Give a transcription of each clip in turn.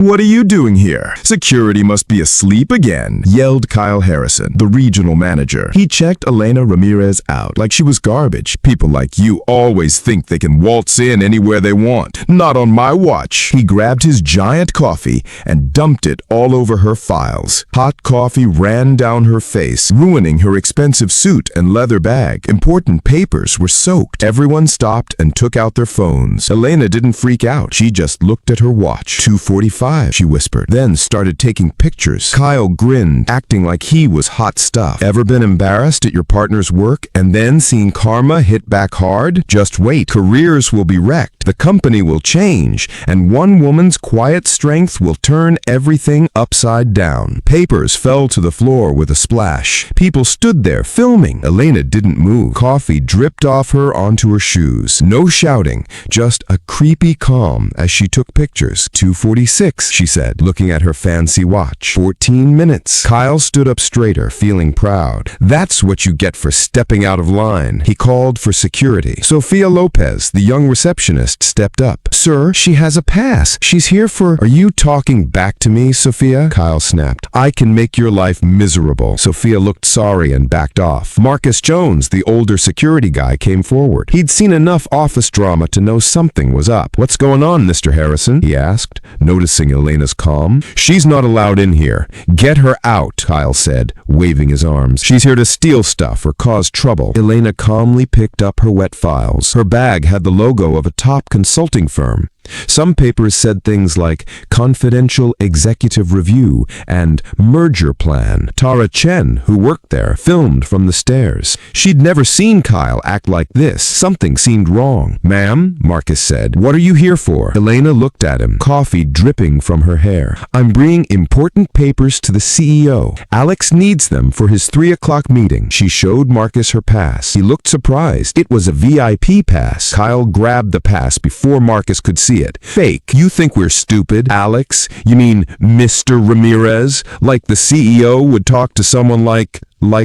"What are you doing here? Security must be asleep again," yelled Kyle Harrison, the regional manager. He checked Elena Ramirez out like she was garbage. "People like you always think they can waltz in anywhere they want. Not on my watch." He grabbed his giant coffee and dumped it all over her files. Hot coffee ran down her face, ruining her expensive suit and leather bag. Important papers were soaked. Everyone stopped and took out their phones. Elena didn't freak out. She just looked at her watch. 2:45, she whispered, then started taking pictures. Kyle grinned, acting like he was hot stuff. Ever been embarrassed at your partner's work and then seen karma hit back hard? Just wait. Careers will be wrecked. The company will change, and one woman's quiet strength will turn everything upside down. Papers fell to the floor with a splash. People stood there filming. Elena didn't move. Coffee dripped off her onto her shoes. No shouting, just a creepy calm as she took pictures. 2:46, she said, looking at her fancy watch. 14 minutes. Kyle stood up straighter, feeling proud. That's what you get for stepping out of line. He called for security. Sophia Lopez, the young receptionist, stepped up. "Sir, she has a pass. She's here for—" "Are you talking back to me, Sophia?" Kyle snapped. "I can make your life miserable." Sophia looked sorry and backed off. Marcus Jones, the older security guy, came forward. He'd seen enough office drama to know something was up. "What's going on, Mr. Harrison?" he asked, noticing Elena's calm. "She's not allowed in here. Get her out," Kyle said, waving his arms. "She's here to steal stuff or cause trouble." Elena calmly picked up her wet files. Her bag had the logo of a top consulting firm. Some papers said things like confidential executive review and merger plan. Tara Chen, who worked there, filmed from the stairs. She'd never seen Kyle act like this. Something seemed wrong. "Ma'am," Marcus said, "what are you here for?" Elena looked at him, coffee dripping from her hair. "I'm bringing important papers to the CEO. Alex needs them for his 3 o'clock meeting." She showed Marcus her pass. He looked surprised. It was a VIP pass. Kyle grabbed the pass before Marcus could see it. "Fake. You think we're stupid, Alex? You mean Mr. Ramirez? Like the CEO would talk to someone like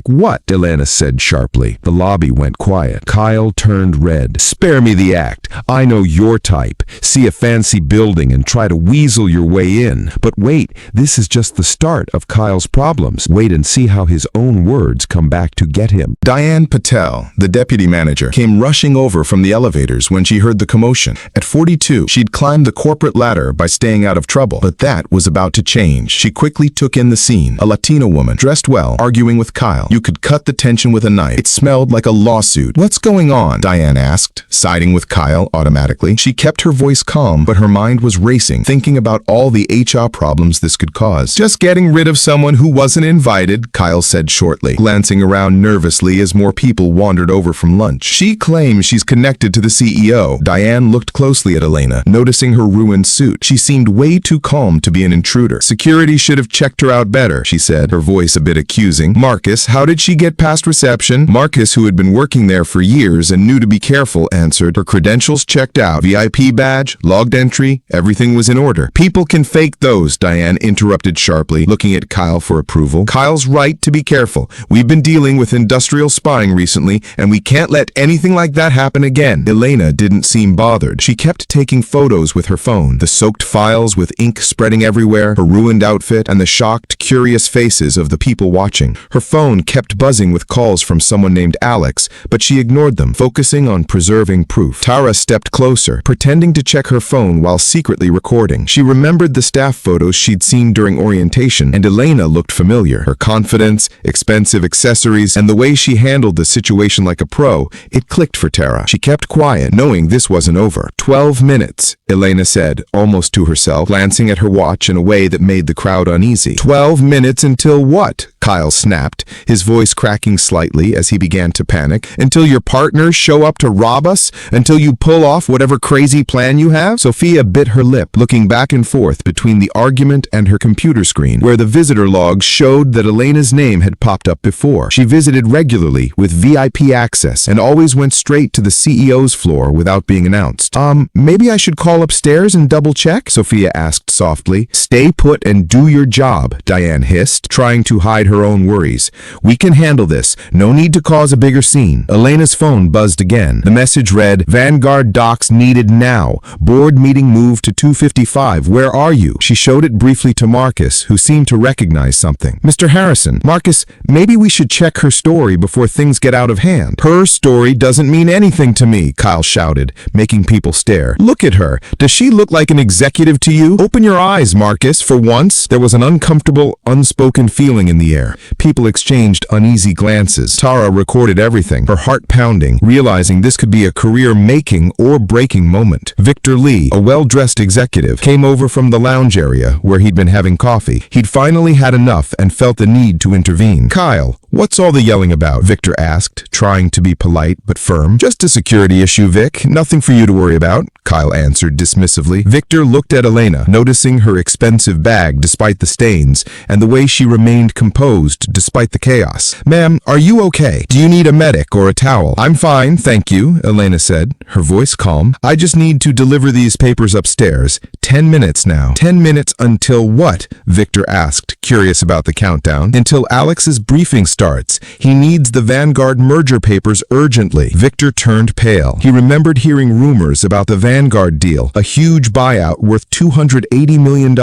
what?" Elena said sharply. The lobby went quiet. Kyle turned red. "Spare me the act. I know your type. See a fancy building and try to weasel your way in. But wait, this is just the start of Kyle's problems. Wait and see how his own words come back to get him." Diane Patel, the deputy manager, came rushing over from the elevators when she heard the commotion. At 42, she'd climbed the corporate ladder by staying out of trouble. But that was about to change. She quickly took in the scene. A Latina woman, dressed well, arguing with Kyle. You could cut the tension with a knife. It smelled like a lawsuit. "What's going on?" Diane asked, siding with Kyle automatically. She kept her voice calm, but her mind was racing, thinking about all the HR problems this could cause. "Just getting rid of someone who wasn't invited," Kyle said shortly, glancing around nervously as more people wandered over from lunch. "She claims she's connected to the CEO." Diane looked closely at Elena, noticing her ruined suit. She seemed way too calm to be an intruder. "Security should have checked her out better," she said, her voice a bit accusing. "Marcus, how did she get past reception?" Marcus, who had been working there for years and knew to be careful, answered. "Her credentials checked out. VIP badge, logged entry, everything was in order." "People can fake those," Diane interrupted sharply, looking at Kyle for approval. "Kyle's right to be careful. We've been dealing with industrial spying recently, and we can't let anything like that happen again." Elena didn't seem bothered. She kept taking photos with her phone, the soaked files with ink spreading everywhere, her ruined outfit, and the shocked, curious faces of the people watching. Her phone kept buzzing with calls from someone named Alex, but she ignored them, focusing on preserving proof. Tara stepped closer, pretending to check her phone while secretly recording. She remembered the staff photos she'd seen during orientation, and Elena looked familiar. Her confidence, expensive accessories, and the way she handled the situation like a pro, it clicked for Tara. She kept quiet, knowing this wasn't over. 12 minutes, Elena said, almost to herself, glancing at her watch in a way that made the crowd uneasy. 12 minutes until what? Kyle snapped, his voice cracking slightly as he began to panic. "Until your partners show up to rob us? Until you pull off whatever crazy plan you have?" Sophia bit her lip, looking back and forth between the argument and her computer screen, where the visitor logs showed that Elena's name had popped up before. She visited regularly with VIP access and always went straight to the CEO's floor without being announced. Maybe I should call upstairs and double check?" Sophia asked softly. "Stay put and do your job," Diane hissed, trying to hide her her own worries. "We can handle this. No need to cause a bigger scene." Elena's phone buzzed again. The message read, "Vanguard docs needed now. Board meeting moved to 2:55. Where are you?" She showed it briefly to Marcus, who seemed to recognize something. "Mr. Harrison, Marcus, maybe we should check her story before things get out of hand." "Her story doesn't mean anything to me," Kyle shouted, making people stare. "Look at her. Does she look like an executive to you? Open your eyes, Marcus." For once, there was an uncomfortable, unspoken feeling in the air. People exchanged uneasy glances. Tara recorded everything, her heart pounding, realizing this could be a career-making or breaking moment. Victor Lee, a well-dressed executive, came over from the lounge area where he'd been having coffee. He'd finally had enough and felt the need to intervene. "Kyle, what's all the yelling about?" Victor asked, trying to be polite but firm. "Just a security issue, Vic. Nothing for you to worry about," Kyle answered dismissively. Victor looked at Elena, noticing her expensive bag despite the stains, and the way she remained composed despite the chaos. "Ma'am, are you okay? Do you need a medic or a towel?" "I'm fine, thank you," Elena said, her voice calm. "I just need to deliver these papers upstairs. 10 minutes now." 10 minutes until what? Victor asked, curious about the countdown. "Until Alex's briefing starts. He needs the Vanguard merger papers urgently." Victor turned pale. He remembered hearing rumors about the Vanguard deal, a huge buyout worth $280 million,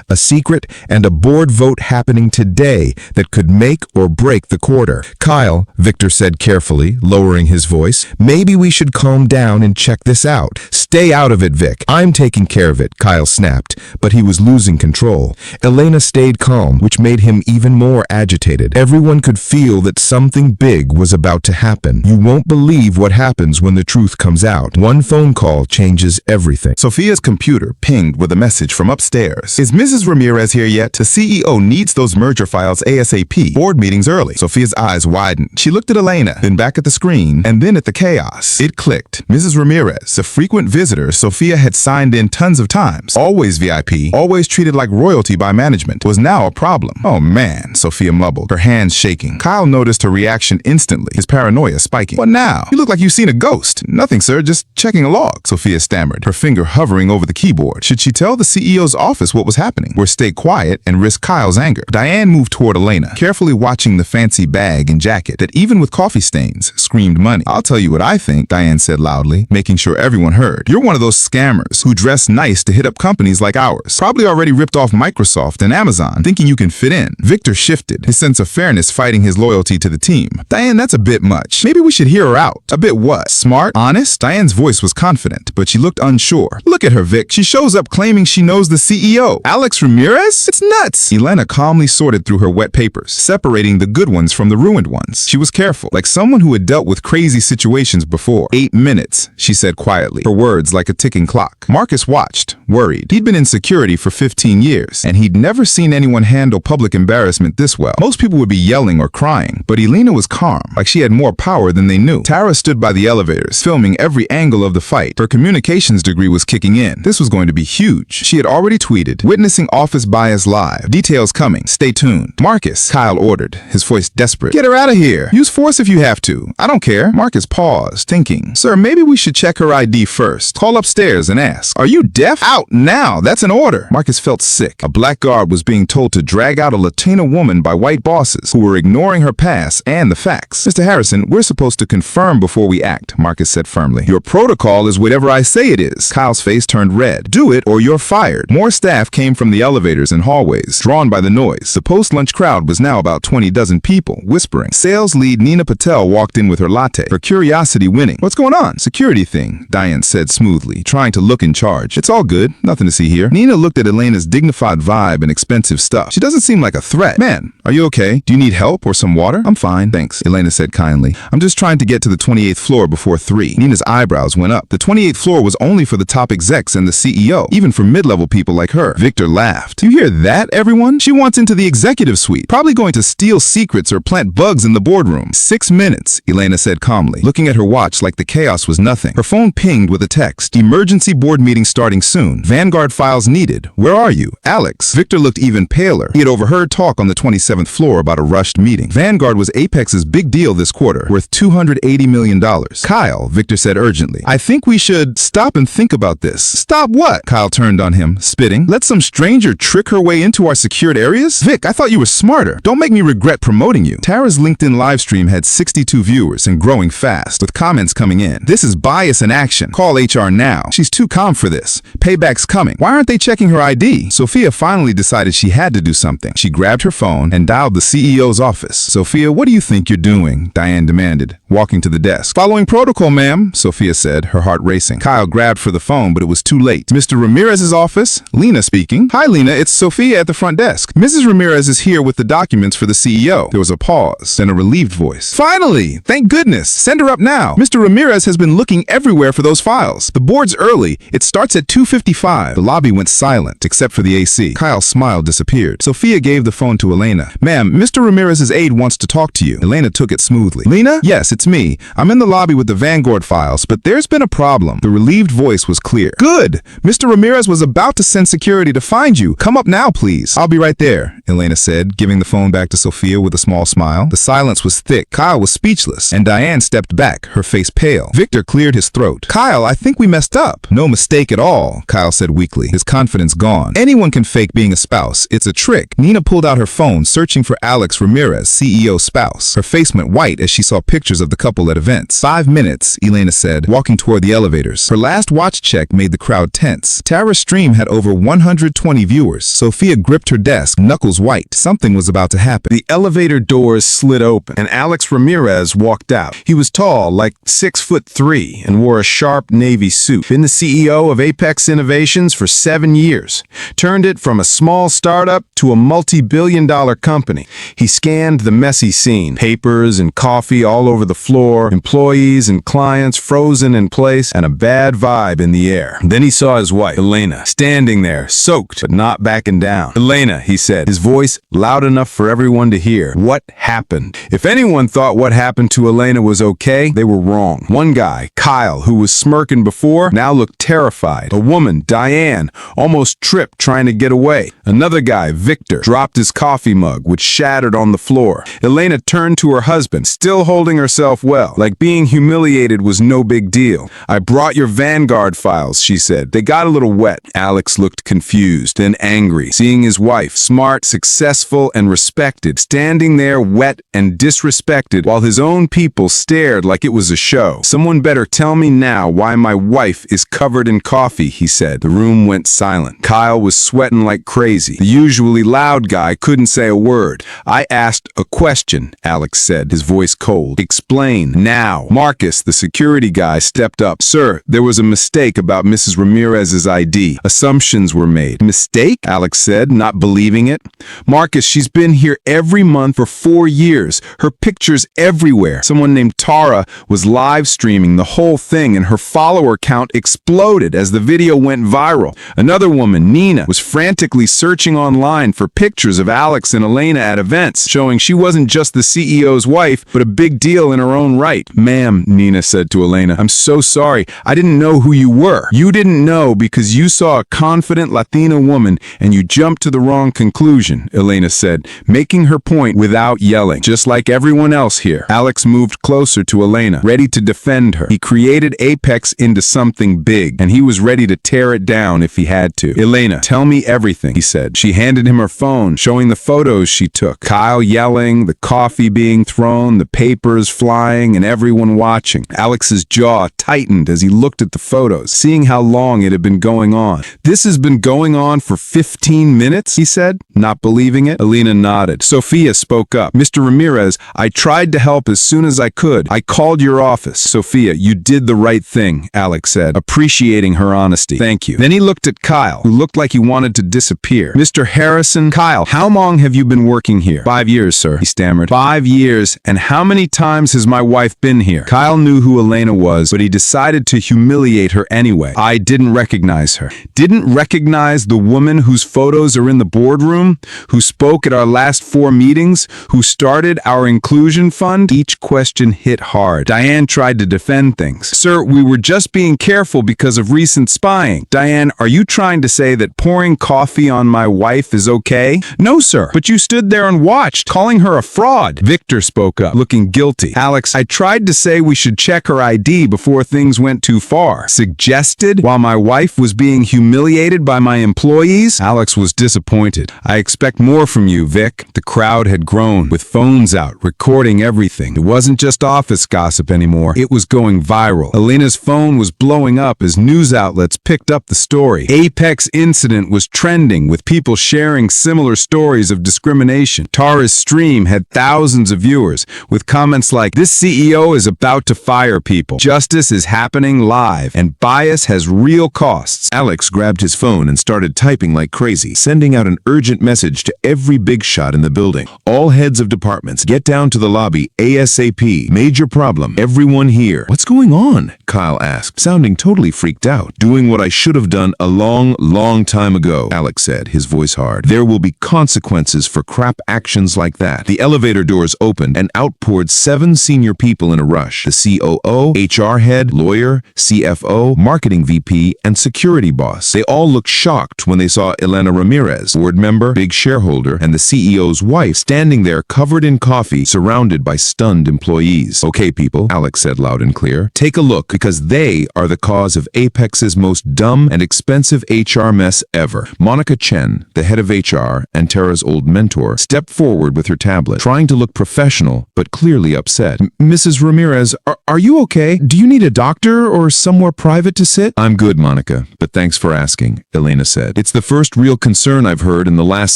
a secret, and a board vote happening today that could make or break the quarter. "Kyle," Victor said carefully, lowering his voice, "maybe we should calm down and check this out." "Stay out of it, Vic. I'm taking care of it," Kyle snapped, but he was losing control. Elena stayed calm, which made him even more agitated. Everyone could feel that something big was about to happen. You won't believe what happens when the truth comes out. One phone call changes everything. Sophia's computer pinged with a message from upstairs. "Is Mrs. Ramirez here yet? The CEO needs those merger files ASAP. Board meeting's early." Sophia's eyes widened. She looked at Elena, then back at the screen, and then at the chaos. It clicked. Mrs. Ramirez, a frequent visitor Sophia had signed in tons of times, always VIP, always treated like royalty by management, was now a problem. "Oh man," Sophia mumbled, her hands shaking. Kyle noticed her reaction instantly, his paranoia spiking. "What now? You look like you've seen a ghost." "Nothing, sir, just checking a log," Sophia stammered, her finger hovering over the keyboard. Should she tell the CEO's office what was happening, or stay quiet and risk Kyle's anger? Diane moved toward Elena, carefully watching the fancy bag and jacket that, even with coffee stains, screamed money. "I'll tell you what I think," Diane said loudly, making sure everyone heard. "You're one of those scammers who dress nice to hit up companies like ours. Probably already ripped off Microsoft and Amazon, thinking you can fit in." Victor shifted, his sense of fairness fighting his loyalty to the team. "Diane, that's a bit much. Maybe we should hear her out." "A bit what? Smart? Honest?" Diane's voice was confident, but she looked unsure. "Look at her, Vic. She shows up claiming she knows the CEO. Alex Ramirez? It's nuts." Elena calmly sorted through her wet papers, separating the good ones from the ruined ones. She was careful, like someone who had dealt with crazy situations before. 8 minutes, she said quietly, her words like a ticking clock. Marcus watched, worried. He'd been in security for 15 years, and he'd never seen anyone handle public embarrassment this well. Most people would be yelling or crying, but Elena was calm, like she had more power than they knew. Tara stood by the elevators, filming every angle of the fight. Her communications degree was kicking in. This was going to be huge. She had already tweeted, "Witnessing office bias live. Details coming. Stay tuned." "Marcus," Kyle ordered, his voice desperate. "Get her out of here. Use force if you have to. I don't care." Marcus paused, thinking, "Sir, maybe we should check her ID first. Call upstairs and ask, 'Are you deaf?' Out now. That's an order." Marcus felt sick. A black guard was being told to drag out a Latina woman by white bosses who were ignoring her past and the facts. "Mr. Harrison, we're supposed to confirm before we act," Marcus said firmly. "Your protocol is whatever I say it is." Kyle's face turned red. "Do it or you're fired." More staff came from the elevators and hallways, drawn by the noise. The post-lunch crowd was now about 20 dozen people, whispering. Sales lead Nina Patel walked in with her latte, her curiosity winning. "What's going on?" "Security thing," Diane said smoothly, trying to look in charge. "It's all good. Nothing to see here." Nina looked at Elena's dignified vibe and expensive stuff. "She doesn't seem like a threat." "Man, are you okay? Do you need help or some water?" "I'm fine, thanks," Elena said kindly. "I'm just trying to get to the 28th floor before 3. Nina's eyebrows went up. The 28th floor was only for the top execs and the CEO, even for mid-level people like her. Victor laughed. "You hear that, everyone? She wants into the executive suite, probably going to steal secrets or plant bugs in the boardroom." 6 minutes, Elena said calmly, looking at her watch like the chaos was nothing. Her phone pinged with a text. "Emergency board meeting starting soon. Vanguard files needed. Where are you? Alex." Victor looked even paler. He had overheard talk on the 27th 27th floor about a rushed meeting. Vanguard was Apex's big deal this quarter, worth $280 million. Kyle, Victor said urgently, I think we should stop and think about this. Stop what? Kyle turned on him, spitting. Let some stranger trick her way into our secured areas? Vic, I thought you were smarter. Don't make me regret promoting you. Tara's LinkedIn livestream had 62 viewers and growing fast, with comments coming in. This is bias in action. Call HR now. She's too calm for this. Payback's coming. Why aren't they checking her ID? Sophia finally decided she had to do something. She grabbed her phone and dialed the CEO's office. Sophia, what do you think you're doing? Diane demanded, walking to the desk. Following protocol, ma'am, Sophia said, her heart racing. Kyle grabbed for the phone, but it was too late. Mr. Ramirez's office? Lena speaking. Hi, Lena, it's Sophia at the front desk. Mrs. Ramirez is here with the documents for the CEO. There was a pause, then a relieved voice. Finally! Thank goodness! Send her up now. Mr. Ramirez has been looking everywhere for those files. The board's early. It starts at 2:55. The lobby went silent, except for the AC. Kyle's smile disappeared. Sophia gave the phone to Elena. Ma'am, Mr. Ramirez's aide wants to talk to you. Elena took it smoothly. Lena? Yes, it's me. I'm in the lobby with the Vanguard files, but there's been a problem. The relieved voice was clear. Good! Mr. Ramirez was about to send security to find you. Come up now, please. I'll be right there, Elena said, giving the phone back to Sophia with a small smile. The silence was thick. Kyle was speechless, and Diane stepped back, her face pale. Victor cleared his throat. Kyle, I think we messed up. No mistake at all, Kyle said weakly, his confidence gone. Anyone can fake being a spouse. It's a trick. Nina pulled out her phone, searching for Alex Ramirez, CEO's spouse. Her face went white as she saw pictures of the couple at events. 5 minutes, Elena said, walking toward the elevators. Her last watch check made the crowd tense. Tara's stream had over 120 viewers. Sophia gripped her desk, knuckles white. Something was about to happen. The elevator doors slid open, and Alex Ramirez walked out. He was tall, like 6'3", and wore a sharp navy suit. Been the CEO of Apex Innovations for 7 years. Turned it from a small startup to a multi-billion-dollar company. He scanned the messy scene. Papers and coffee all over the floor, employees and clients frozen in place, and a bad vibe in the air. Then he saw his wife, Elena, standing there, soaked but not backing down. Elena, he said, his voice loud enough for everyone to hear. What happened? If anyone thought what happened to Elena was okay, they were wrong. One guy, Kyle, who was smirking before, now looked terrified. A woman, Diane, almost tripped trying to get away. Another guy, Victor, dropped his coffee mug, which shattered on the floor. Elena turned to her husband, still holding herself well, like being humiliated was no big deal. I brought your Vanguard files, she said. They got a little wet. Alex looked confused, then angry, seeing his wife, smart, successful, and respected, standing there wet and disrespected while his own people stared like it was a show. Someone better tell me now why my wife is covered in coffee, he said. The room went silent. Kyle was sweating like crazy. The usually loud guy couldn't say a word. I asked a question, Alex said, his voice cold. Explain, now. Marcus, the security guy, stepped up. Sir, there was a mistake about Mrs. Ramirez's ID. Assumptions were made. Mistake? Alex said, not believing it. Marcus, she's been here every month for 4 years. Her picture's everywhere. Someone named Tara was live streaming the whole thing and her follower count exploded as the video went viral. Another woman, Nina, was frantically searching online for pictures of Alex and Elena at events, showing she wasn't just the CEO's wife, but a big deal in her own right. Ma'am, Nina said to Elena, I'm so sorry. I didn't know who you were. You didn't know because you saw a confident Latina woman and you jumped to the wrong conclusion, Elena said, making her point without yelling, just like everyone else here. Alex moved closer to Elena, ready to defend her. He created Apex into something big, and he was ready to tear it down if he had to. Elena, tell me everything, he said. She handed him her phone, showing the photos she took. Kyle yelling, the coffee being thrown, the papers flying, and everyone watching. Alex's jaw tightened as he looked at the photos, seeing how long it had been going on. This has been going on for 15 minutes, he said, not believing it. Elena nodded. Sophia spoke up. Mr. Ramirez, I tried to help as soon as I could. I called your office. Sophia, you did the right thing, Alex said, appreciating her honesty. Thank you. Then he looked at Kyle, who looked like he wanted to disappear. Mr. Harrison, Kyle, how long have you been working here? 5 years, sir, he stammered. 5 years, and how many times has my wife been here? Kyle knew who Elena was, but he decided to humiliate her anyway. I didn't recognize her. Didn't recognize the woman whose photos are in the boardroom? Who spoke at our last 4 meetings? Who started our inclusion fund? Each question hit hard. Diane tried to defend things. Sir, we were just being careful because of recent spying. Diane, are you trying to say that pouring coffee on my wife is okay? No, sir. But you stood there and watched, calling her a fraud. Victor spoke up, looking guilty. Alex, I tried to say we should check her ID before things went too far. Suggested while my wife was being humiliated by my employees? Alex was disappointed. I expect more from you, Vic. The crowd had grown, with phones out, recording everything. It wasn't just office gossip anymore. It was going viral. Elena's phone was blowing up as news outlets picked up the story. Apex incident was trending, with people sharing similar stories of discrimination. Tara's stream had thousands of viewers, with comments like, "This CEO is about to fire people. Justice is happening live, and bias has real costs." Alex grabbed his phone and started typing like crazy, sending out an urgent message to every big shot in the building. All heads of departments, get down to the lobby ASAP. Major problem. Everyone here. What's going on? Kyle asked, sounding totally freaked out. Doing what I should have done a long time ago, Alex said, his voice hard. There will be consequences for crap actions like that. The elevator doors opened and out poured 7 senior people in a rush. The COO, HR head, lawyer, CFO, marketing VP, and security boss. They all looked shocked when they saw Elena Ramirez, board member, big shareholder, and the CEO's wife standing there covered in coffee, surrounded by stunned employees. Okay, people, Alex said loud and clear, take a look, because they are the cause of Apex's most dumb and expensive HR mess ever. Monica Chen, the head of HR and Tara's old mentor, stepped forward with her tablet, trying to look professional, but clearly upset. Mrs. Ramirez, are you okay? Do you need a doctor or somewhere private to sit? I'm good, Monica, but thanks for asking, Elena said. It's the first real concern I've heard in the last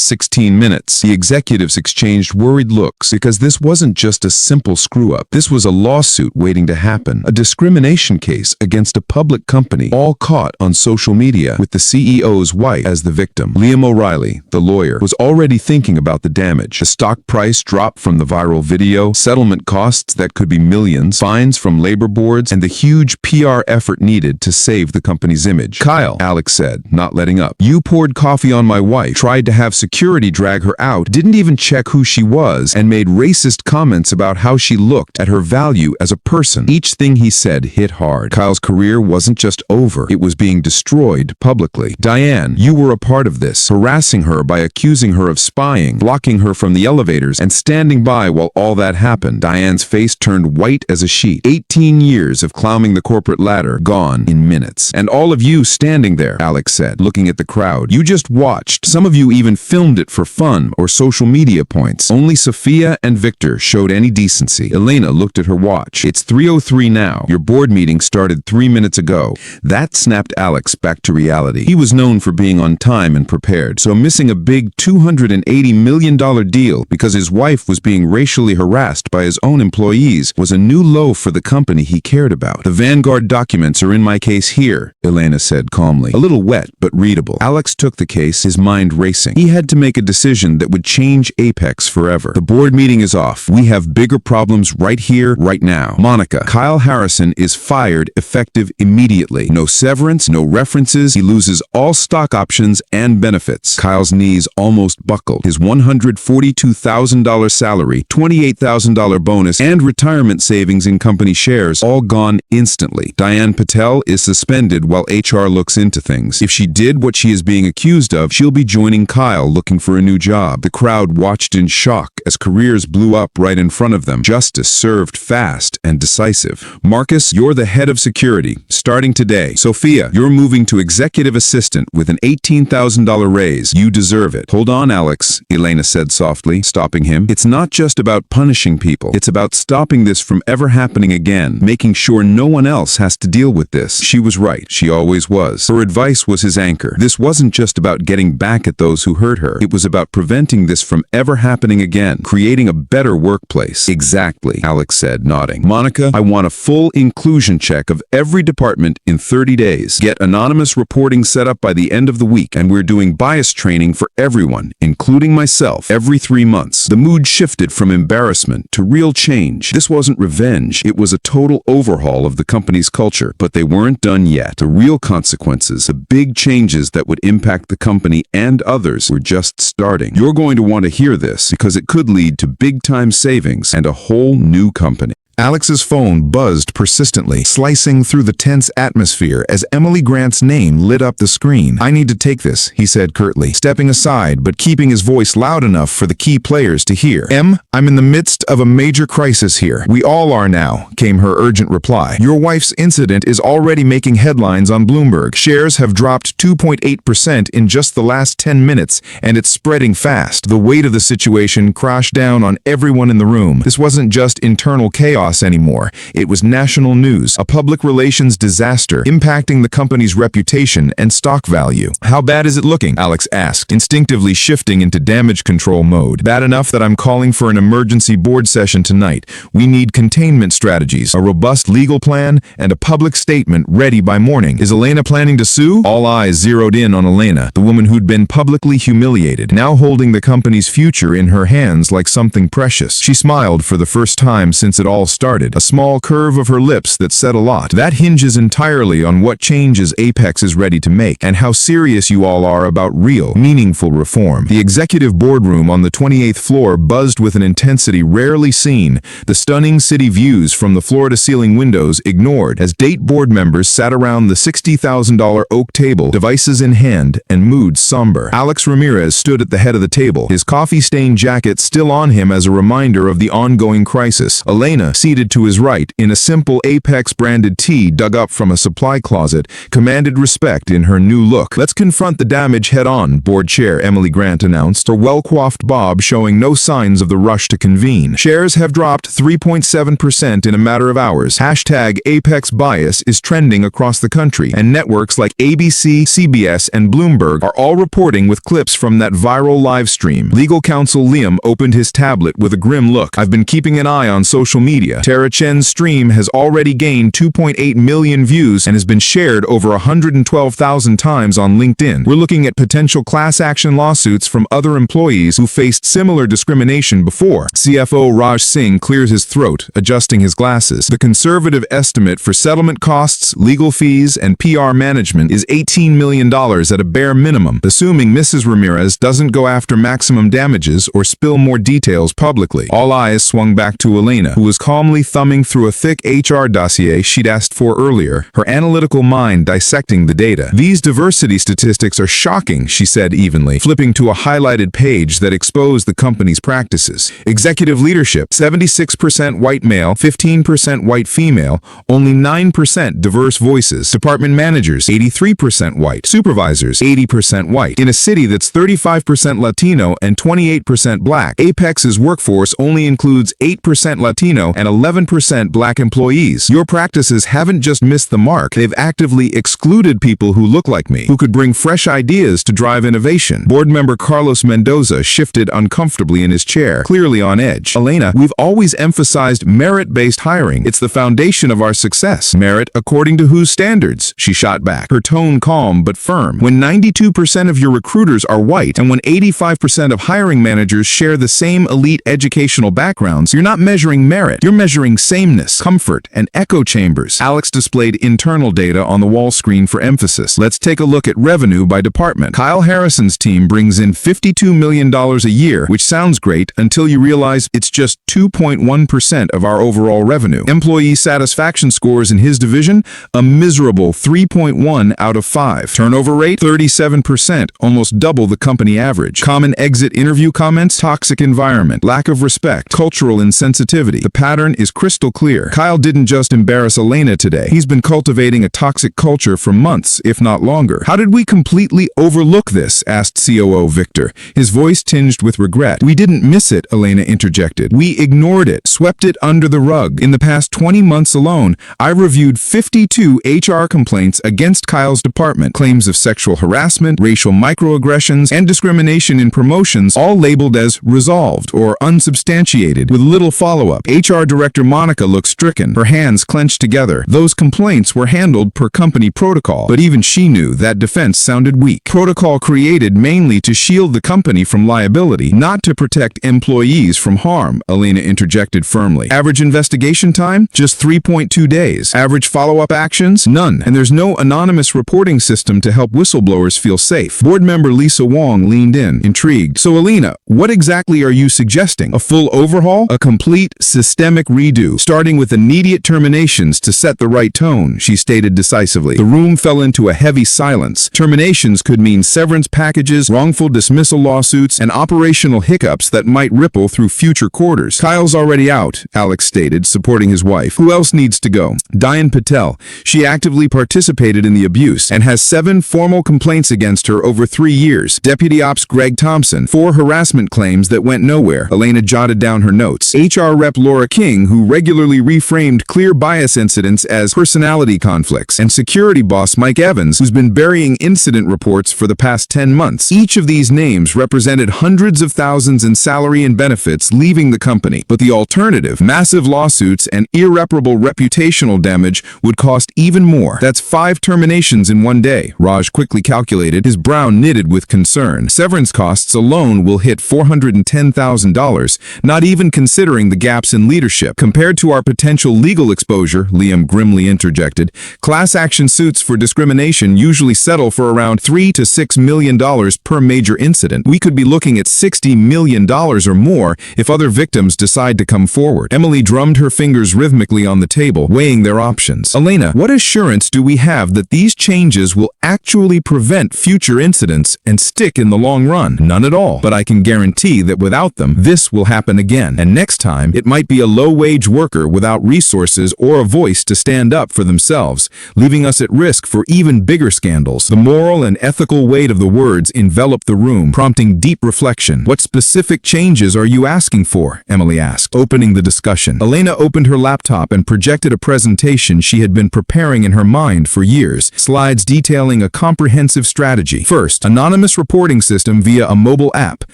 16 minutes. The executives exchanged worried looks because this wasn't just a simple screw-up. This was a lawsuit waiting to happen, a discrimination case against a public company, all caught on social media with the CEO's wife as the victim. Liam O'Reilly, the lawyer, was already thinking about the damage. The stock price dropped from the viral video, settlement costs that could be millions, fines from labor boards, and the huge PR effort needed to save the company's image. Kyle, Alex said, not letting up. You poured coffee on my wife, tried to have security drag her out, didn't even check who she was, and made racist comments about how she looked at her value as a person. Each thing he said hit hard. Kyle's career wasn't just over, it was being destroyed publicly. Diane, you were a part of this, harassing her by accusing her of spying, blocking her from the elevators, and standing by while all that happened. Diane's face turned white as a sheet. 18 years of climbing the corporate ladder, gone in minutes. And all of you standing there, Alex said, looking at the crowd. You just watched. Some of you even filmed it for fun or social media points. Only Sophia and Victor showed any decency. Elena looked at her watch. It's 3:03 now. Your board meeting started 3 minutes ago. That snapped Alex back to reality. He was known for being on time and prepared, so missing a big $280 million deal because his wife was being racially harassed by his own employees was a new low for the company he cared about. The Vanguard documents are in my case here, Elena said calmly. A little wet, but readable. Alex took the case, his mind racing. He had to make a decision that would change Apex forever. The board meeting is off. We have bigger problems right here, right now. Monica, Kyle Harrison is fired effective immediately. No severance, no references. He loses all stock options and benefits. Kyle's knees almost buckled. His $142,000 salary, $28,000 bonus, and retirement savings in company shares all gone instantly. Diane Patel is suspended while HR looks into things. If she did what she is being accused of, she'll be joining Kyle looking for a new job. The crowd watched in shock as careers blew up right in front of them. Justice served fast and decisive. Marcus, you're the head of security, starting today. Sophia, you're moving to executive assistant with an $18,000 raise. You deserve it. Hold on, Alex, Elena said softly, stopping him. It's not just about punishing people. It's about stopping this from ever happening again, making sure no one else has to deal with this. She was right. She always was. Her advice was his anchor. This wasn't just about getting back at those who hurt her. It was about preventing this from ever happening again, creating a better workplace. Exactly, Alex said, nodding. Monica, I want a full inclusion check of every department in 30 days. Get anonymous reporting set up by the end of the week, and we're doing bias training for everyone, including myself, every 3 months. The mood shifted from embarrassment to real change. This wasn't revenge. It was a total overhaul of the company's culture, but they weren't done yet. The real consequences, the big changes that would impact the company and others, were just just starting. You're going to want to hear this because it could lead to big-time savings and a whole new company. Alex's phone buzzed persistently, slicing through the tense atmosphere as Emily Grant's name lit up the screen. "I need to take this," he said curtly, stepping aside but keeping his voice loud enough for the key players to hear. "Em, I'm in the midst of a major crisis here. We all are now," came her urgent reply. "Your wife's incident is already making headlines on Bloomberg. Shares have dropped 2.8% in just the last 10 minutes, and it's spreading fast." The weight of the situation crashed down on everyone in the room. This wasn't just internal chaos anymore. It was national news, a public relations disaster impacting the company's reputation and stock value. "How bad is it looking?" Alex asked, instinctively shifting into damage control mode. "Bad enough that I'm calling for an emergency board session tonight. We need containment strategies, a robust legal plan, and a public statement ready by morning." "Is Elena planning to sue?" All eyes zeroed in on Elena, the woman who'd been publicly humiliated, now holding the company's future in her hands like something precious. She smiled for the first time since it all started, a small curve of her lips that said a lot. "That hinges entirely on what changes Apex is ready to make and how serious you all are about real, meaningful reform." The executive boardroom on the 28th floor buzzed with an intensity rarely seen, the stunning city views from the floor-to-ceiling windows ignored as date board members sat around the $60,000 oak table, devices in hand and mood somber. Alex Ramirez stood at the head of the table, his coffee-stained jacket still on him as a reminder of the ongoing crisis. Elena, seated to his right, in a simple Apex-branded tee dug up from a supply closet, commanded respect in her new look. "Let's confront the damage head-on," Board Chair Emily Grant announced, her well-coiffed bob showing no signs of the rush to convene. "Shares have dropped 3.7% in a matter of hours. Hashtag Apex bias is trending across the country, and networks like ABC, CBS, and Bloomberg are all reporting with clips from that viral live stream." Legal counsel Liam opened his tablet with a grim look. "I've been keeping an eye on social media. Tara Chen's stream has already gained 2.8 million views and has been shared over 112,000 times on LinkedIn. We're looking at potential class action lawsuits from other employees who faced similar discrimination before." CFO Raj Singh cleared his throat, adjusting his glasses. "The conservative estimate for settlement costs, legal fees, and PR management is $18 million at a bare minimum, assuming Mrs. Ramirez doesn't go after maximum damages or spill more details publicly." All eyes swung back to Elena, who was calmly thumbing through a thick HR dossier she'd asked for earlier, her analytical mind dissecting the data. "These diversity statistics are shocking," she said evenly, flipping to a highlighted page that exposed the company's practices. "Executive leadership, 76% white male, 15% white female, only 9% diverse voices. Department managers, 83% white. Supervisors, 80% white. In a city that's 35% Latino and 28% black, Apex's workforce only includes 8% Latino and 11% black employees. Your practices haven't just missed the mark, they've actively excluded people who look like me, who could bring fresh ideas to drive innovation." Board member Carlos Mendoza shifted uncomfortably in his chair, clearly on edge. "Elena, we've always emphasized merit-based hiring. It's the foundation of our success." "Merit according to whose standards?" she shot back, her tone calm but firm. "When 92% of your recruiters are white and when 85% of hiring managers share the same elite educational backgrounds, you're not measuring merit, you're measuring sameness, comfort, and echo chambers." Alex displayed internal data on the wall screen for emphasis. "Let's take a look at revenue by department. Kyle Harrison's team brings in $52 million a year, which sounds great until you realize it's just 2.1% of our overall revenue. Employee satisfaction scores in his division, a miserable 3.1 out of 5. Turnover rate, 37%, almost double the company average. Common exit interview comments, toxic environment, lack of respect, cultural insensitivity. The pattern is crystal clear. Kyle didn't just embarrass Elena today. He's been cultivating a toxic culture for months, if not longer." "How did we completely overlook this?" asked COO Victor, his voice tinged with regret. "We didn't miss it," Elena interjected. "We ignored it, swept it under the rug. In the past 20 months alone, I reviewed 52 HR complaints against Kyle's department, claims of sexual harassment, racial microaggressions, and discrimination in promotions, all labeled as resolved or unsubstantiated, with little follow-up. HR Director Monica looked stricken, her hands clenched together. Those complaints were handled per company protocol, but even she knew that defense sounded weak. Protocol created mainly to shield the company from liability, not to protect employees from harm, Elena interjected firmly. Average investigation time? Just 3.2 days. Average follow-up actions? None. And there's no anonymous reporting system to help whistleblowers feel safe. Board member Lisa Wong leaned in, intrigued. So Elena, what exactly are you suggesting? A full overhaul? A complete, systemic redo, starting with immediate terminations to set the right tone, she stated decisively. The room fell into a heavy silence. Terminations could mean severance packages, wrongful dismissal lawsuits, and operational hiccups that might ripple through future quarters. Kyle's already out, Alex stated, supporting his wife. Who else needs to go? Diane Patel. She actively participated in the abuse and has 7 formal complaints against her over 3 years. Deputy Ops Greg Thompson. 4 harassment claims that went nowhere. Elena jotted down her notes. HR Rep Laura King, who regularly reframed clear bias incidents as personality conflicts. And security boss Mike Evans, who's been burying incident reports for the past 10 months. Each of these names represented hundreds of thousands in salary and benefits leaving the company. But the alternative, massive lawsuits and irreparable reputational damage, would cost even more. That's 5 terminations in one day, Raj quickly calculated, his brow knitted with concern. Severance costs alone will hit $410,000, not even considering the gaps in leadership. Compared to our potential legal exposure, Liam grimly interjected, class action suits for discrimination usually settle for around $3 to $6 million per major incident. We could be looking at $60 million or more if other victims decide to come forward. Emily drummed her fingers rhythmically on the table, weighing their options. Elena, what assurance do we have that these changes will actually prevent future incidents and stick in the long run? None at all. But I can guarantee that without them, this will happen again. And next time, it might be a low-wage worker without resources or a voice to stand up for themselves, leaving us at risk for even bigger scandals. The moral and ethical weight of the words enveloped the room, prompting deep reflection. What specific changes are you asking for? Emily asked, opening the discussion. Elena opened her laptop and projected a presentation she had been preparing in her mind for years, slides detailing a comprehensive strategy. First, anonymous reporting system via a mobile app,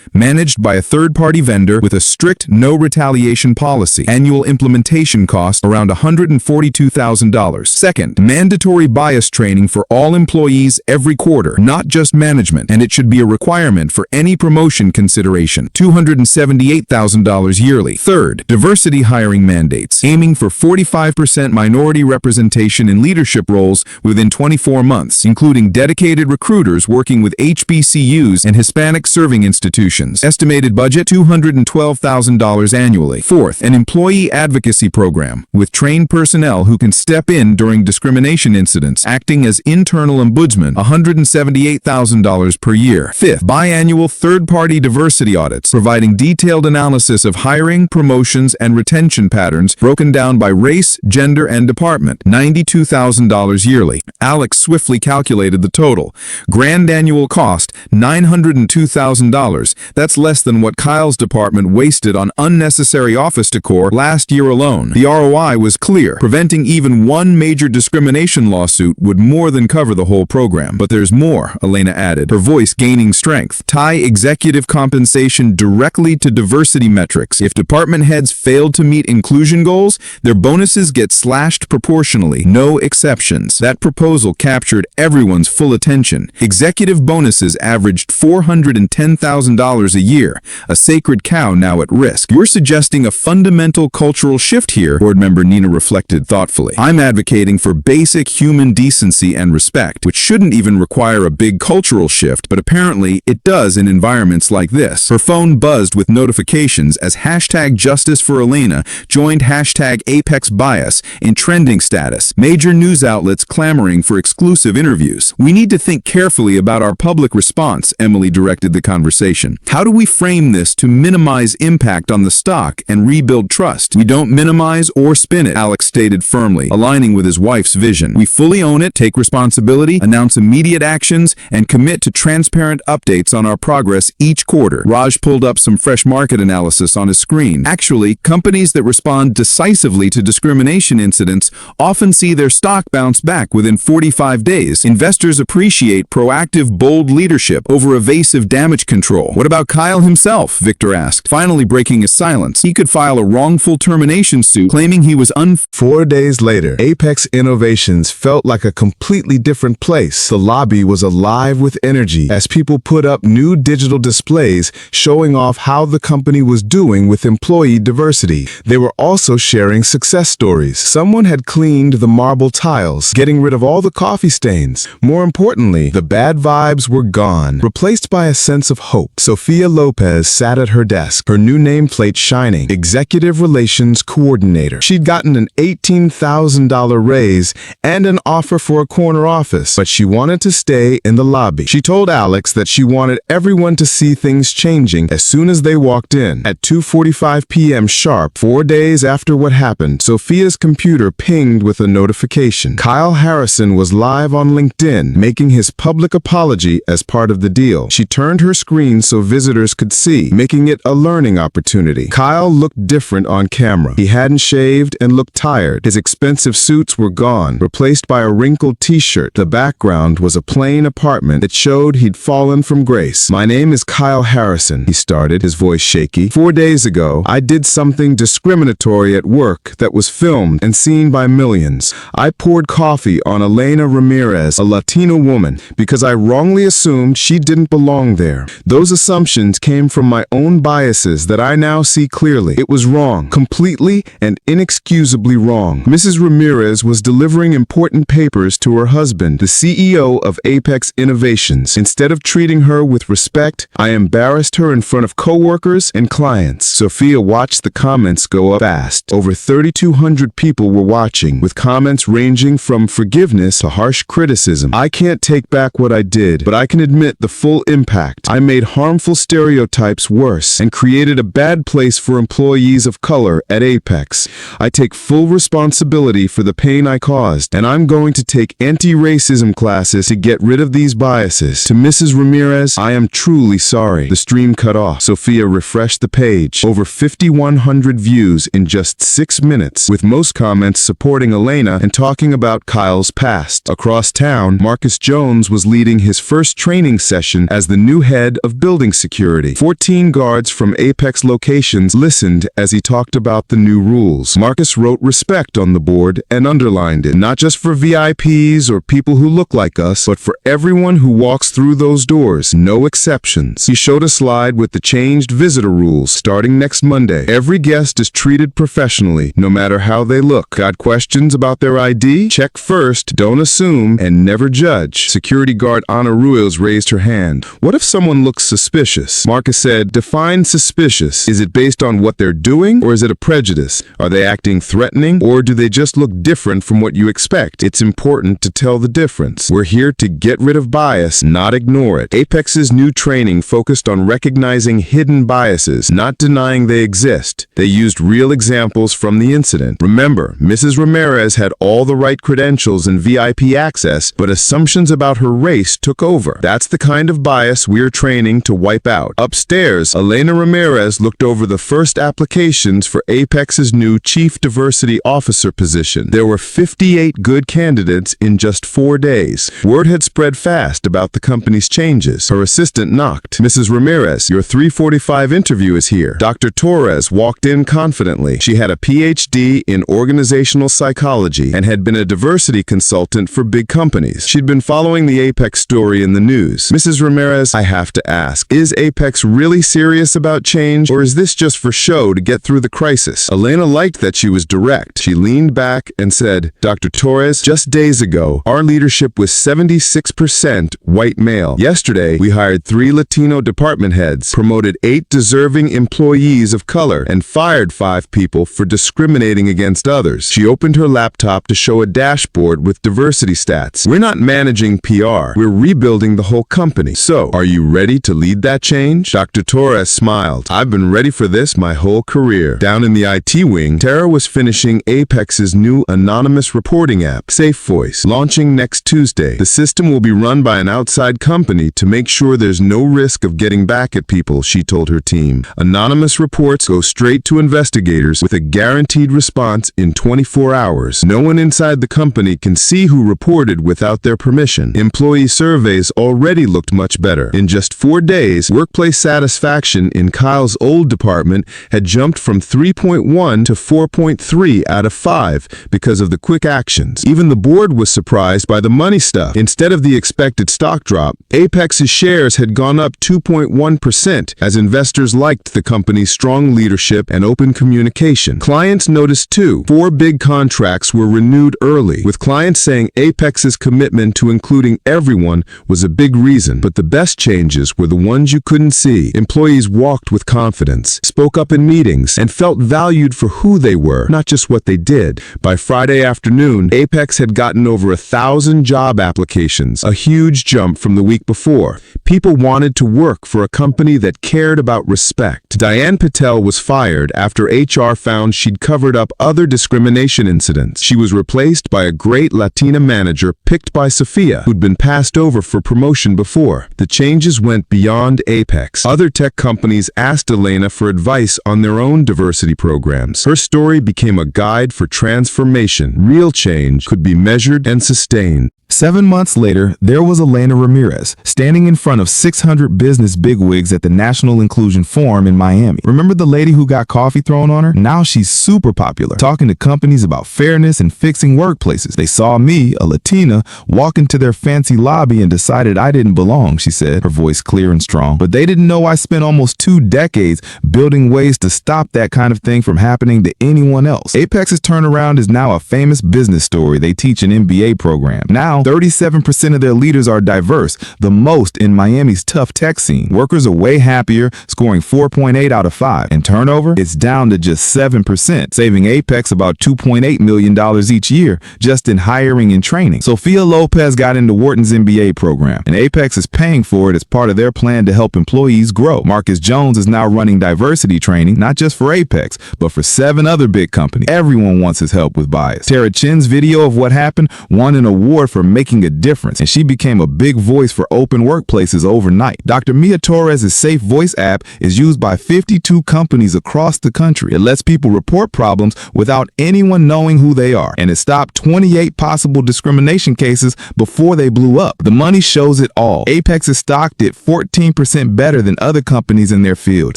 managed by a third-party vendor with a strict no-retaliation policy. Annual implementation cost around $142,000. Second, mandatory bias training for all employees every quarter, not just management, and it should be a requirement for any promotion consideration. $278,000 yearly. Third, diversity hiring mandates, aiming for 45% minority representation in leadership roles within 24 months, including dedicated recruiters working with HBCUs and Hispanic serving institutions. Estimated budget $212,000 annually. Fourth, an employee advocacy program with trained personnel who can step in during discrimination incidents, acting as internal ombudsman, $178,000 per year. Fifth, biannual third-party diversity audits, providing detailed analysis of hiring, promotions, and retention patterns broken down by race, gender, and department, $92,000 yearly. Alex swiftly calculated the total. Grand annual cost, $902,000. That's less than what Kyle's department wasted on unnecessary office decor last year alone. The ROI was clear. Preventing even one major discrimination lawsuit would more than cover the whole program. But there's more, Elena added, her voice gaining strength. Tie executive compensation directly to diversity metrics. If department heads failed to meet inclusion goals, their bonuses get slashed proportionally. No exceptions. That proposal captured everyone's full attention. Executive bonuses averaged $410,000 a year, a sacred cow now at risk. You're suggesting a fundamental cultural shift here, board member Nina reflected thoughtfully. I'm advocating for basic human decency and respect, which shouldn't even require a big cultural shift, but apparently it does in environments like this. Her phone buzzed with notifications as hashtag Justice for Elena joined hashtag Apex Bias in trending status. Major news outlets clamoring for exclusive interviews. We need to think carefully about our public response, Emily directed the conversation. How do we frame this to minimize impact on the stock and rebuild trust? We don't minimize or spin it, Alex stated firmly, aligning with his wife's vision. We fully own it, take responsibility, announce immediate actions, and commit to transparent updates on our progress each quarter. Raj pulled up some fresh market analysis on his screen. Actually, companies that respond decisively to discrimination incidents often see their stock bounce back within 45 days. Investors appreciate proactive, bold leadership over evasive damage control. What about Kyle himself? Victor asked, finally breaking his silence. He could file a wrongful civil termination suit claiming he was 4 days later, Apex Innovations felt like a completely different place. The lobby was alive with energy as people put up new digital displays showing off how the company was doing with employee diversity. They were also sharing success stories. Someone had cleaned the marble tiles, getting rid of all the coffee stains. More importantly, the bad vibes were gone, replaced by a sense of hope. Sophia Lopez sat at her desk, her new nameplate shining, Executive Relations Coordinator. She'd gotten an $18,000 raise and an offer for a corner office, but she wanted to stay in the lobby. She told Alex that she wanted everyone to see things changing as soon as they walked in. At 2:45 p.m. sharp, 4 days after what happened, Sophia's computer pinged with a notification. Kyle Harrison was live on LinkedIn, making his public apology as part of the deal. She turned her screen so visitors could see, making it a learning opportunity. Kyle looked different on camera. He hadn't shaved and looked tired. His expensive suits were gone, replaced by a wrinkled t-shirt. The background was a plain apartment that showed he'd fallen from grace. "My name is Kyle Harrison," he started, his voice shaky. "4 days ago, I did something discriminatory at work that was filmed and seen by millions. I poured coffee on Elena Ramirez, a Latina woman, because I wrongly assumed she didn't belong there. Those assumptions came from my own biases that I now see clearly. It was wrong, completely and inexcusably wrong." Mrs. Ramirez was delivering important papers to her husband, the CEO of Apex Innovations. Instead of treating her with respect, I embarrassed her in front of coworkers and clients. Sophia watched the comments go up fast. Over 3,200 people were watching, with comments ranging from forgiveness to harsh criticism. "I can't take back what I did, but I can admit the full impact. I made harmful stereotypes worse and created a bad place for employees of color at Apex. I take full responsibility for the pain I caused, and I'm going to take anti-racism classes to get rid of these biases. To Mrs. Ramirez, I am truly sorry." The stream cut off. Sophia refreshed the page. Over 5,100 views in just 6 minutes, with most comments supporting Elena and talking about Kyle's past. Across town, Marcus Jones was leading his first training session as the new head of building security. 14 guards from Apex locations listened as he talked about the new rules. Marcus wrote respect on the board and underlined it, not just for VIPs or people who look like us, but for everyone who walks through those doors, no exceptions. He showed a slide with the changed visitor rules starting next Monday. Every guest is treated professionally, no matter how they look. Got questions about their ID? Check first, don't assume, and never judge. Security guard Anna Ruiz raised her hand. "What if someone looks suspicious?" Marcus said, "Define suspicious. Is it based on what they're doing, or is it a prejudice? Are they acting threatening, or do they just look different from what you expect? It's important to tell the difference. We're here to get rid of bias, not ignore it." Apex's new training focused on recognizing hidden biases, not denying they exist. They used real examples from the incident. Remember, Mrs. Ramirez had all the right credentials and VIP access, but assumptions about her race took over. That's the kind of bias we're training to wipe out. Upstairs, Elena Ramirez looked over the first applications for Apex's new Chief Diversity Officer position. There were 58 good candidates in just 4 days. Word had spread fast about the company's changes. Her assistant knocked. "Mrs. Ramirez, your 3:45 interview is here." Dr. Torres walked in confidently. She had a PhD in organizational psychology and had been a diversity consultant for big companies. She'd been following the Apex story in the news. "Mrs. Ramirez, I have to ask, is Apex really serious about change, or is this just for show to get through the crisis?" Elena liked that she was direct. She leaned back and said, "Dr. Torres, just days ago, our leadership was 76% white male. Yesterday, we hired 3 Latino department heads, promoted 8 deserving employees of color, and fired 5 people for discriminating against others." She opened her laptop to show a dashboard with diversity stats. "We're not managing PR. We're rebuilding the whole company. So, are you ready to lead that change?" Dr. Torres smiled. "I've been ready for this my whole career." Down in the IT wing, Tara was finishing Apex's new anonymous reporting app, Safe Voice, launching next Tuesday. The system will be run by an outside company to make sure there's no risk of getting back at people, she told her team. Anonymous reports go straight to investigators with a guaranteed response in 24 hours. No one inside the company can see who reported without their permission. Employee surveys already looked much better. In just 4 days, workplace satisfaction in Kyle's old department had jumped from 3 3.1 to 4.3 out of 5 because of the quick actions. Even the board was surprised by the money stuff. Instead of the expected stock drop, Apex's shares had gone up 2.1% as investors liked the company's strong leadership and open communication. Clients noticed too. 4 big contracts were renewed early, with clients saying Apex's commitment to including everyone was a big reason. But the best changes were the ones you couldn't see. Employees walked with confidence, spoke up in meetings, and felt valued for who they were, not just what they did. By Friday afternoon, Apex had gotten over 1,000 job applications, a huge jump from the week before. People wanted to work for a company that cared about respect. Diane Patel was fired after HR found she'd covered up other discrimination incidents. She was replaced by a great Latina manager picked by Sophia, who'd been passed over for promotion before. The changes went beyond Apex. Other tech companies asked Elena for advice on their own diversity programs. Her story became a guide for transformation. Real change could be measured and sustained. 7 months later, there was Elena Ramirez, standing in front of 600 business bigwigs at the National Inclusion Forum in Miami. Remember the lady who got coffee thrown on her? Now she's super popular, talking to companies about fairness and fixing workplaces. They saw me, a Latina, walk into their fancy lobby and decided I didn't belong, she said, her voice clear and strong. But they didn't know I spent almost 2 decades building ways to stop that kind of thing from happening to anyone else. Apex's turnaround is now a famous business story they teach in MBA program. Now, 37% of their leaders are diverse, the most in Miami's tough tech scene. Workers are way happier, scoring 4.8 out of 5. And turnover, it's down to just 7%, saving Apex about $2.8 million each year just in hiring and training. Sophia Lopez got into Wharton's MBA program, and Apex is paying for it as part of their plan to help employees grow. Marcus Jones is now running diversity training, not just for Apex, but for 7 other big companies. Everyone wants his help with bias. Tara Chin's video of what happened won an award for making a difference, and she became a big voice for open workplaces overnight. Dr. Mia Torres' Safe Voice app is used by 52 companies across the country. It lets people report problems without anyone knowing who they are, and it stopped 28 possible discrimination cases before they blew up. The money shows it all. Apex's stock did 14% better than other companies in their field.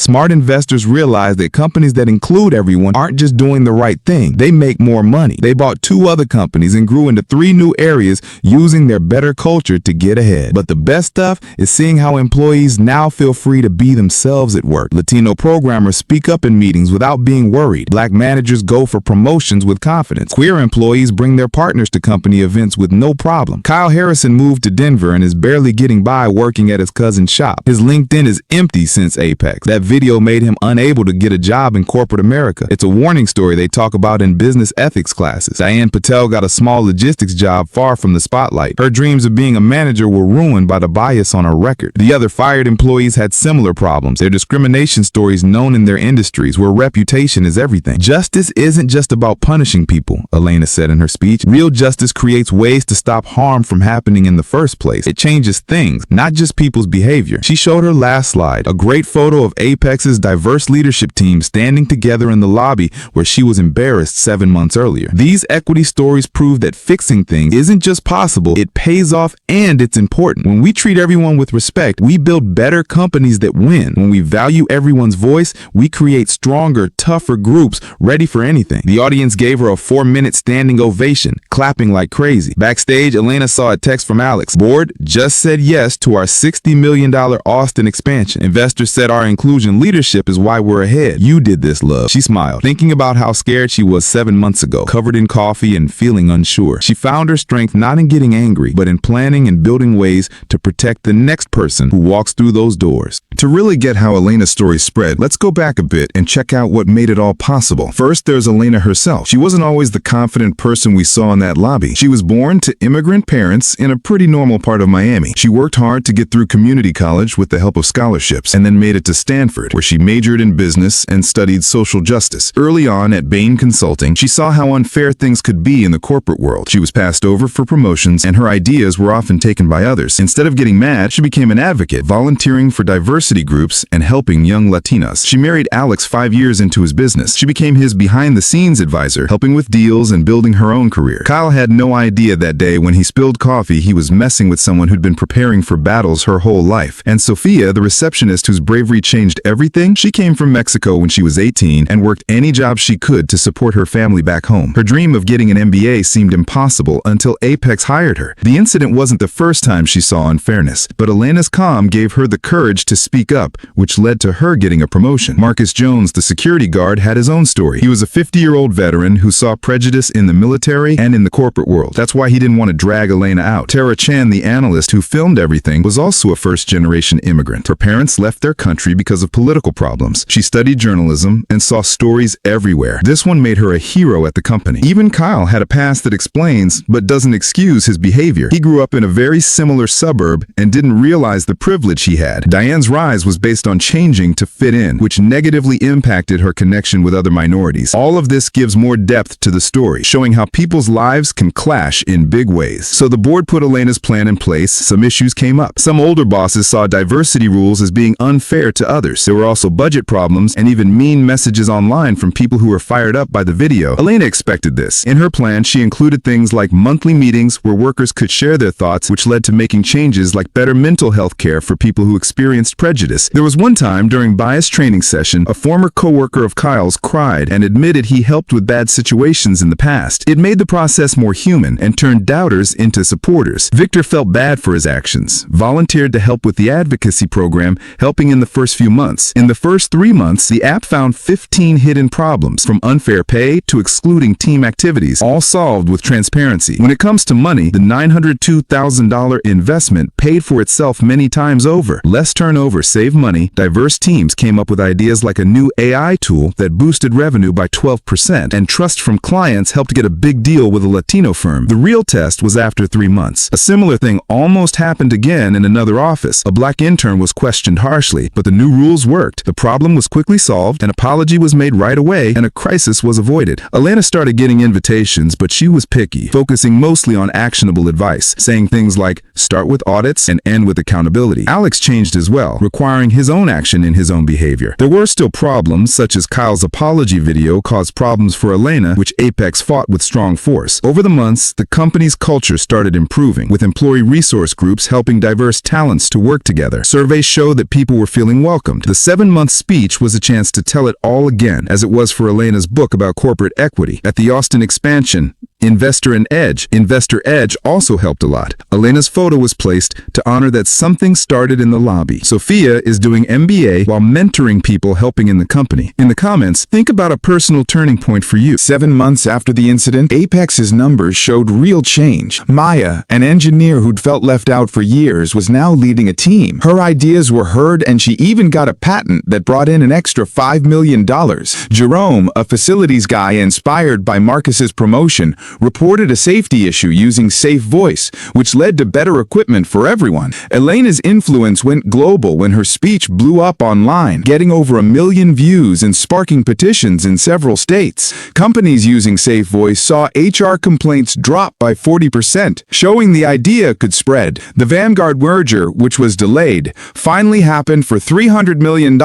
Smart investors realize that companies that include everyone aren't just doing the right thing, they make more money. They bought 2 other companies and grew into 3 new areas using their better culture to get ahead. But the best stuff is seeing how employees now feel free to be themselves at work. Latino programmers speak up in meetings without being worried. Black managers go for promotions with confidence. Queer employees bring their partners to company events with no problem. Kyle Harrison moved to Denver and is barely getting by working at his cousin's shop. His LinkedIn is empty since Apex. That video made him unable to get a job in corporate America. It's a warning story they talk about in business ethics classes. Diane Patel got a small logistics job far from the spotlight. Her dreams of being a manager were ruined by the bias on her record. The other fired employees had similar problems. Their discrimination stories known in their industries where reputation is everything. Justice isn't just about punishing people, Elena said in her speech. Real justice creates ways to stop harm from happening in the first place. It changes things, not just people's behavior. She showed her last slide, a great photo of Apex's diverse leadership team standing together in the lobby where she was embarrassed 7 months earlier. These equity stories prove that fixing things isn't just possible, it pays off and it's important. When we treat everyone with respect, we build better companies that win. When we value everyone's voice, we create stronger, tougher groups ready for anything. The audience gave her a 4-minute standing ovation, clapping like crazy. Backstage, Elena saw a text from Alex. Board just said yes to our $60 million Austin expansion. Investors said our inclusion leadership is why we're ahead. You did this, love. She smiled, thinking about how scared she was 7 months ago, covered in coffee and feeling unsure. She found her strength not in getting angry, but in planning and building ways to protect the next person who walks through those doors. To really get how Elena's story spread, let's go back a bit and check out what made it all possible. First, there's Elena herself. She wasn't always the confident person we saw in that lobby. She was born to immigrant parents in a pretty normal part of Miami. She worked hard to get through community college with the help of scholarships, and then made it to Stanford, where she majored in business and studied social justice. Early on at Bain Consulting, she saw how unfair things could be in the corporate world. She was passed over for promotion promotions, and her ideas were often taken by others. Instead of getting mad, she became an advocate, volunteering for diversity groups and helping young Latinas. She married Alex 5 years into his business. She became his behind-the-scenes advisor, helping with deals and building her own career. Kyle had no idea that day when he spilled coffee he was messing with someone who'd been preparing for battles her whole life. And Sophia, the receptionist whose bravery changed everything, she came from Mexico when she was 18 and worked any job she could to support her family back home. Her dream of getting an MBA seemed impossible until Apex hired her. The incident wasn't the first time she saw unfairness, but Elena's calm gave her the courage to speak up, which led to her getting a promotion. Marcus Jones, the security guard, had his own story. He was a 50-year-old veteran who saw prejudice in the military and in the corporate world. That's why he didn't want to drag Elena out. Tara Chan, the analyst who filmed everything, was also a first-generation immigrant. Her parents left their country because of political problems. She studied journalism and saw stories everywhere. This one made her a hero at the company. Even Kyle had a past that explains, but doesn't excuse his behavior. He grew up in a very similar suburb and didn't realize the privilege he had. Diane's rise was based on changing to fit in, which negatively impacted her connection with other minorities. All of this gives more depth to the story, showing how people's lives can clash in big ways. So the board put Elena's plan in place. Some issues came up. Some older bosses saw diversity rules as being unfair to others. There were also budget problems and even mean messages online from people who were fired up by the video. Elena expected this. In her plan, she included things like monthly meetings where workers could share their thoughts, which led to making changes like better mental health care for people who experienced prejudice. There was one time during bias training session, a former coworker of Kyle's cried and admitted he helped with bad situations in the past. It made the process more human and turned doubters into supporters. Victor felt bad for his actions, volunteered to help with the advocacy program, helping in the first few months. In the first 3 months, the app found 15 hidden problems, from unfair pay to excluding team activities, all solved with transparency. When it comes to money, the $902,000 investment paid for itself many times over. Less turnover saved money. Diverse teams came up with ideas like a new AI tool that boosted revenue by 12%, and trust from clients helped get a big deal with a Latino firm. The real test was after 3 months. A similar thing almost happened again in another office. A black intern was questioned harshly, but the new rules worked. The problem was quickly solved, an apology was made right away, and a crisis was avoided. Elena started getting invitations, but she was picky, focusing mostly on actionable advice, saying things like, start with audits and end with accountability. Alex changed as well, requiring his own action in his own behavior. There were still problems, such as Kyle's apology video caused problems for Elena, which Apex fought with strong force. Over the months, the company's culture started improving, with employee resource groups helping diverse talents to work together. Surveys show that people were feeling welcomed. The 7-month speech was a chance to tell it all again, as it was for Elena's book about corporate equity. At the Austin expansion, Investor Edge also helped a lot. Elena's photo was placed to honor that something started in the lobby. Sophia is doing MBA while mentoring people helping in the company. In the comments, think about a personal turning point for you. 7 months after the incident, Apex's numbers showed real change. Maya, an engineer who'd felt left out for years, was now leading a team. Her ideas were heard, and she even got a patent that brought in an extra $5 million. Jerome, a facilities guy inspired by Marcus's promotion, reported a safety issue using Safe Voice, which led to better equipment for everyone. Elena's influence went global when her speech blew up online, getting over 1 million views and sparking petitions in several states. Companies using Safe Voice saw HR complaints drop by 40%, showing the idea could spread. The Vanguard merger, which was delayed, finally happened for $300 million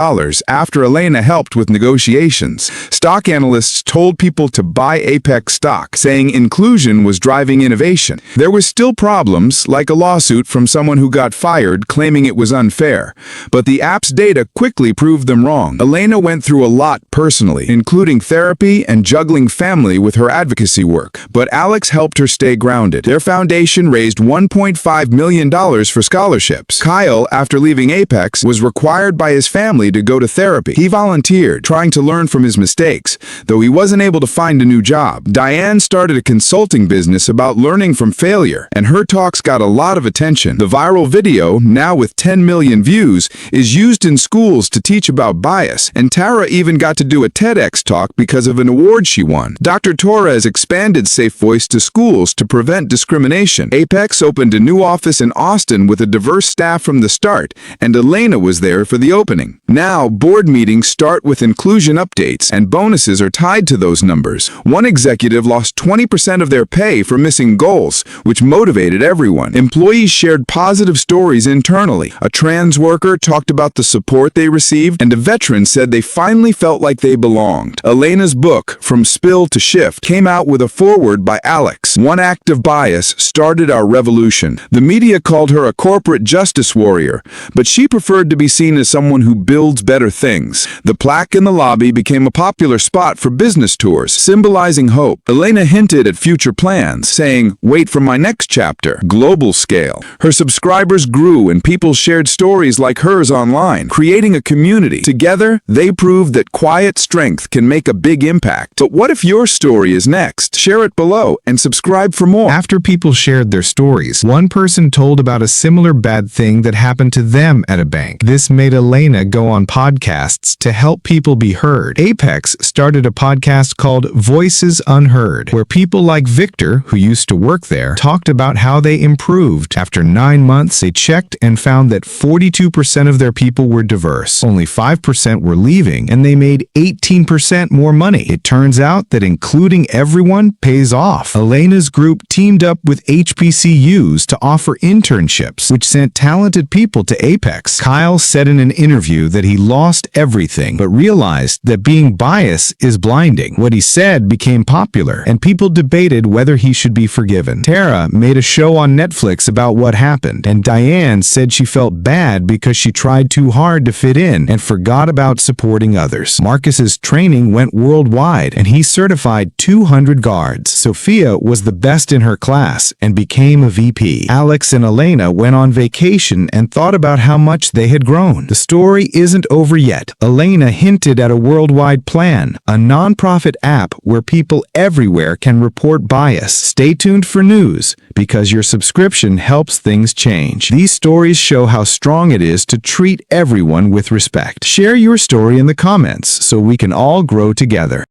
after Elena helped with negotiations. Stock analysts told people to buy Apex stock, saying inclusion was driving innovation. There were still problems, like a lawsuit from someone who got fired claiming it was unfair, but the app's data quickly proved them wrong. Elena went through a lot personally, including therapy and juggling family with her advocacy work, but Alex helped her stay grounded. Their foundation raised $1.5 million for scholarships. Kyle, after leaving Apex, was required by his family to go to therapy. He volunteered, trying to learn from his mistakes, though he wasn't able to find a new job. Diane started a consulting business about learning from failure, and her talks got a lot of attention. The viral video, now with 10 million views, is used in schools to teach about bias, and Tara even got to do a TEDx talk because of an award she won. Dr. Torres expanded Safe Voice to schools to prevent discrimination. Apex opened a new office in Austin with a diverse staff from the start, and Elena was there for the opening. Now, board meetings start with inclusion updates, and bonuses are tied to those numbers. One executive lost 20% 20% of their pay for missing goals, which motivated everyone. Employees shared positive stories internally. A trans worker talked about the support they received, and a veteran said they finally felt like they belonged. Elena's book, From Spill to Shift, came out with a foreword by Alex. One act of bias started our revolution. The media called her a corporate justice warrior, but she preferred to be seen as someone who builds better things. The plaque in the lobby became a popular spot for business tours, symbolizing hope. Elena hinted at future plans, saying, "Wait for my next chapter." Global scale. Her subscribers grew and people shared stories like hers online, creating a community. Together, they proved that quiet strength can make a big impact. But what if your story is next? Share it below and subscribe for more. After people shared their stories, one person told about a similar bad thing that happened to them at a bank. This made Elena go on podcasts to help people be heard. Apex started a podcast called Voices Unheard, where people like Victor, who used to work there, talked about how they improved. After 9 months, they checked and found that 42% of their people were diverse. Only 5% were leaving, and they made 18% more money. It turns out that including everyone pays off. Elena's group teamed up with HBCUs to offer internships, which sent talented people to Apex. Kyle said in an interview that he lost everything, but realized that being biased is blinding. What he said became popular, and people debated whether he should be forgiven. Tara made a show on Netflix about what happened, and Diane said she felt bad because she tried too hard to fit in and forgot about supporting others. Marcus's training went worldwide, and he certified 200 guards. Sophia was the best in her class and became a VP. Alex and Elena went on vacation and thought about how much they had grown. The story isn't over yet. Elena hinted at a worldwide plan, a nonprofit app where people everywhere can report bias. Stay tuned for news, because your subscription helps things change. These stories show how strong it is to treat everyone with respect. Share your story in the comments so we can all grow together.